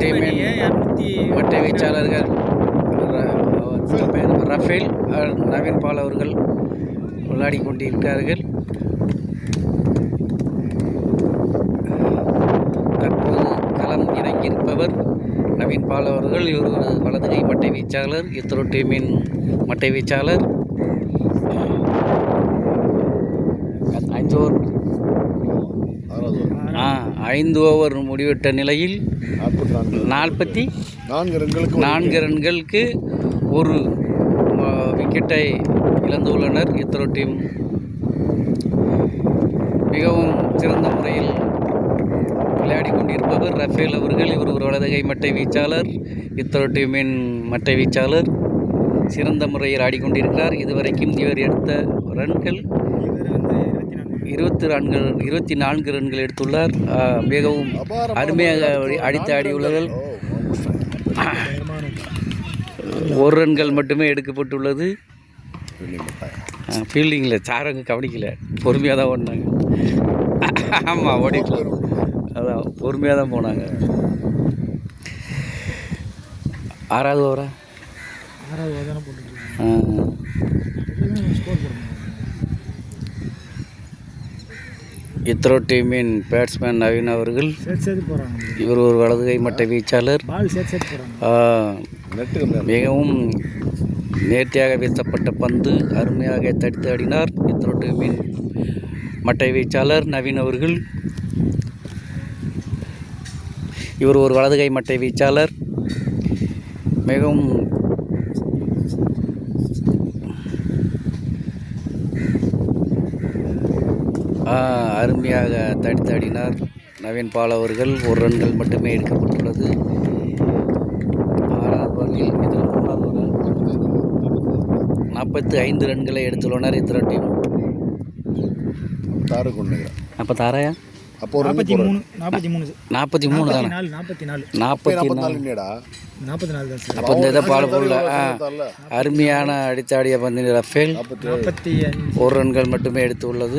டீமின் மட்டை வீச்சாளர்கள் ரஃபேல் நவீன் பால் அவர்கள் விளையாடி கொண்டிருக்கிறார்கள். தற்போது களம் இறங்கியிருப்பவர் நவீன் பால் அவர்கள். இவர் ஒரு வலதுகை மட்டை வீச்சாளர், இத்ரோ டீமின் மட்டை வீச்சாளர். 5 ஓவர் முடிவிட்ட நிலையில் 44 ரன்களுக்கு ஒரு விக்கெட்டை இழந்துள்ளனர் இத்ரோ டீம். மிகவும் சிறந்த முறையில் விளையாடி கொண்டிருப்பவர் ரஃபேல் அவர்கள். இவர் ஒரு வலதுகை மட்டை வீச்சாளர், இத்ரோ டீமின் மட்டை வீச்சாளர். சிறந்த முறையில் ஆடிக்கொண்டிருக்கிறார். இதுவரைக்கும் இவர் எடுத்த ரன்கள் 24 ரன்கள் எடுத்துள்ளார். மிகவும் அருமையாக அடித்து ஆடியுள்ளார்கள். 1 ரன்கள் மட்டுமே எடுக்கப்பட்டுள்ளது. ஃபீல்டிங்கில் சாரங்க கவனிக்கல, பொறுமையாக தான் ஓடினாங்க. ஆமாம், ஓடிக்கலாம், அதான் பொறுமையாக தான் போனாங்க. 6வது ஓவரா? 6வது ஓவர் தானே போட்டு. இத்ரோ டீமின் பேட்ஸ்மேன் நவீன் அவர்கள். இவர் ஒரு வலதுகை மட்டை வீச்சாளர். மிகவும் நேர்த்தியாக வீசப்பட்ட பந்து அருமையாக தடுத்து ஆடினார் இத்ரோ டீமின் மட்டை வீச்சாளர் நவீன் அவர்கள். இவர் ஒரு வலதுகை மட்டை வீச்சாளர். மிகவும் அருமையாக தடுத்தாடினார் நவீன் பால் அவர்கள். 1 ரன்கள் மட்டுமே எடுக்கப்பட்டுள்ளது. 6வது ஓவரில் இதில் 3வது ஓவர் 45 ரன்களை எடுத்துள்ளனர் இத்ரோ டீம். 46 அப்போ 43 தானே? 44 அப்போ இந்த இதை பால் போடல. அருமையான அடித்தாடிய பந்தின் ரஃபேல் 1 ரன்கள் மட்டுமே எடுத்து உள்ளது.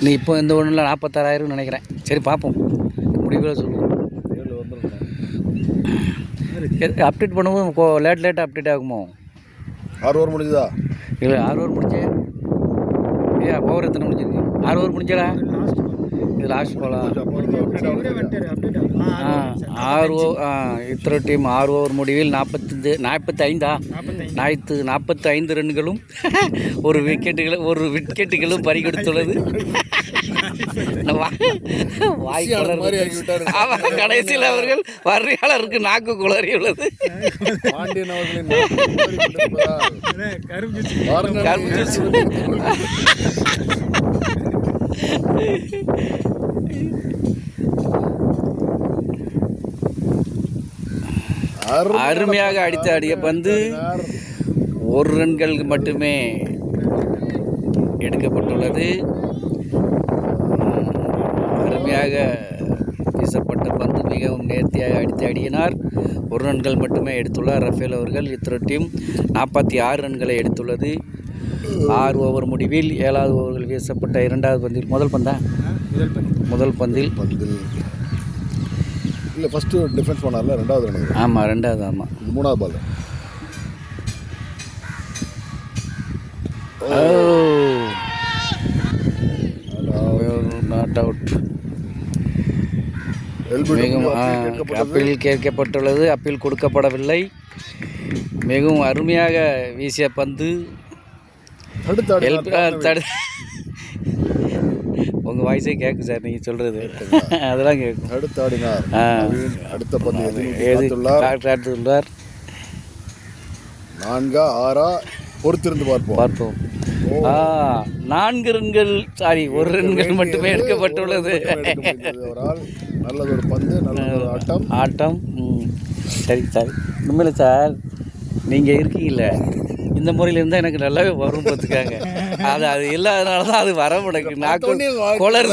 நீ இப்போ இந்த ஒன்றில் 46,000 நினைக்கிறேன். சரி, பார்ப்போம், முடிவில் சொல்லுவோம். அப்டேட் பண்ணுவோம். லேட்டாக அப்டேட் ஆகுமோ? 6 ஓவர் முடிஞ்சுதா? இல்லை, 6 ஓவர் முடிஞ்சு. ஓவர் எத்தனை முடிஞ்சிருக்கு? 6 ஓவர் முடிஞ்சடா. இது லாஸ்ட் போகலாம். 6 இத்ரோ டீம் 6 ஓவர் முடிவில் 45 ரன்களும் ஒரு விக்கெட்டுகளும் பறிகொடுத்துள்ளது. கடைசியில் அவர்கள் வர்றியாளருக்கு நாக்கு குளறியுள்ளது. அருமையாக அடித்து ஆடிய பந்து 1 ரன்கள் மட்டுமே எடுக்கப்பட்டுள்ளது. அருமையாக வீசப்பட்ட பந்து மிகவும் நேர்த்தியாக அடித்து ஆடினார். 1 ரன்கள் மட்டுமே எடுத்துள்ளார் ரஃபேல் அவர்கள். இத்ரோ டீம் 46 ரன்களை எடுத்துள்ளது. 6 ஓவர் முடிவில் 7வது ஓவர்கள் வீசப்பட்ட 2வது பந்தில் முதல் பந்தில் இல்லை, ஃபஸ்ட்டு டிஃபென்ஸ் பண்ணார்ல, 2வது ரன். ஆமாம், 2வது. ஆமாம், 3வது பால். Not out. மிகவும் அப்பீல் கேட்கப்பட்டுள்ளது. அப்பீல் கொடுக்கப்படவில்லை. மிகவும் அருமையாக வீசிய பந்து. உங்கள் வாய்ஸே கேட்கும் சார், நீங்கள் சொல்கிறது அதெல்லாம் கேட்கும். அடுத்தாடினார். அடுத்த பந்து எடுத்துள்ளார். 4 6 பொறுத்திருந்து பார்ப்போம். 4 ரன்கள், சாரி, 1 ரன்கள் மட்டுமே எடுக்கப்பட்டுள்ளது. நல்லது ஒரு பந்து, நல்லது ஆட்டம். சரி சார், உண்மையில சார் நீங்கள் இருக்கீங்கல்ல, இந்த முறையில் இருந்தால் எனக்கு நல்லாவே வரும் பார்த்துக்காங்க. அது இல்லாதனால தான் அது வர முடக்கு. நாக்கு குளர்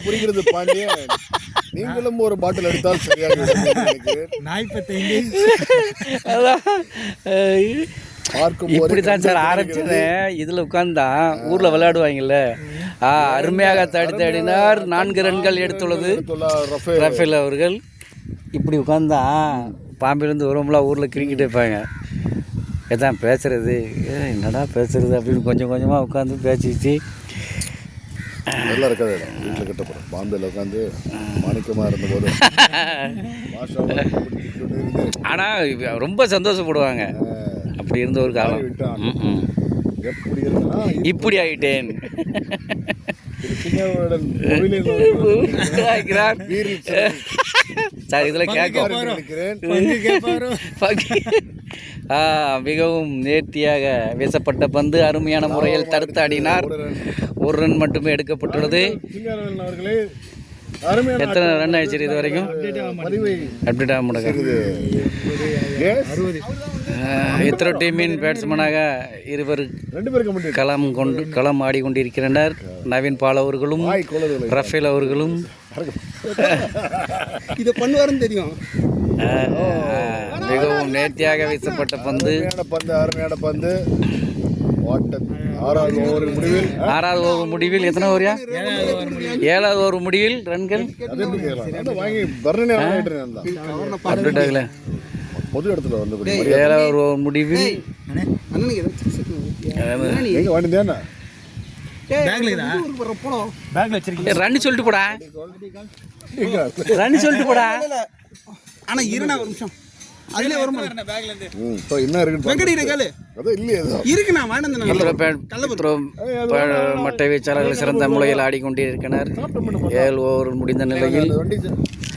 புரிகிறது. பாண்டியன், நீங்களும் ஒரு பாட்டில் எடுத்தால் சரியாக. பார்க்கும் இப்படி தான் சார் ஆரம்பிச்சது. இதில் உட்கார்ந்தா ஊரில் விளையாடுவாங்கல்ல, அருமையாக தடினார். 4 ரன்கள் எடுத்துள்ளது ரஃபேல் அவர்கள். இப்படி உட்காந்தா பாம்பிலேருந்து வரும்லாம் ஊரில் கிரிக்கெட் வைப்பாங்க. எதான் பேசுறது, என்னடா பேசுறது அப்படின்னு கொஞ்சம் கொஞ்சமாக உட்காந்து பேசிச்சு. நல்லா இருக்காது வீட்டில் கட்டப்படும் பாம்பேல உட்காந்து மாணிக்கமாக இருந்தபோது ஆனால் ரொம்ப சந்தோஷப்படுவாங்க. அப்படி இருந்த ஒரு காலம். எப்படி இருந்தா இப்படி ஆகிட்டேன். சார் இதில் கேட்க மிகவும் நேர்த்தியாக வீசப்பட்ட பந்து அருமையான முறையில் தடுத்து ஆடினார். 1 ரன் மட்டுமே எடுக்கப்பட்டுள்ளது. எத்தனை ரன் ஆயிடுச்சு இது வரைக்கும்? அப்டேட் ஆக மாட்டேங்குது. இத்தனை டீமின் பேட்ஸ்மேனாக 2 பேர் களம் ஆடிக்கொண்டிருக்கின்றனர். நவீன் பால் அவர்களும் ரஃபேல் அவர்களும். இதை பண்ணுவாருன்னு தெரியும். மிகவும் நேர்த்தியாக வீசப்பட்ட பந்து. அருமையான பந்து. 6வது ஓவர் முடிவில் எத்தனை ஓவரியா? 7வது ஓவர் முடிவில் ரன்கள் அப்டேட் ஆகல. பொது இடத்துல வந்து 7வது ஓவர் முடிவில் ரன் சொல்லிட்டு போடா, ரன் சொல்லிட்டு போடா. ஆனா இருனா ஒரு நிமிஷம் அதுல வரும் என்ன இருக்கு மட்டை வீச்சாளர்கள் சிறந்த முறையில் ஆடிக்கொண்டிருக்கிறார். 7 ஓவர் முடிந்த நிலையில்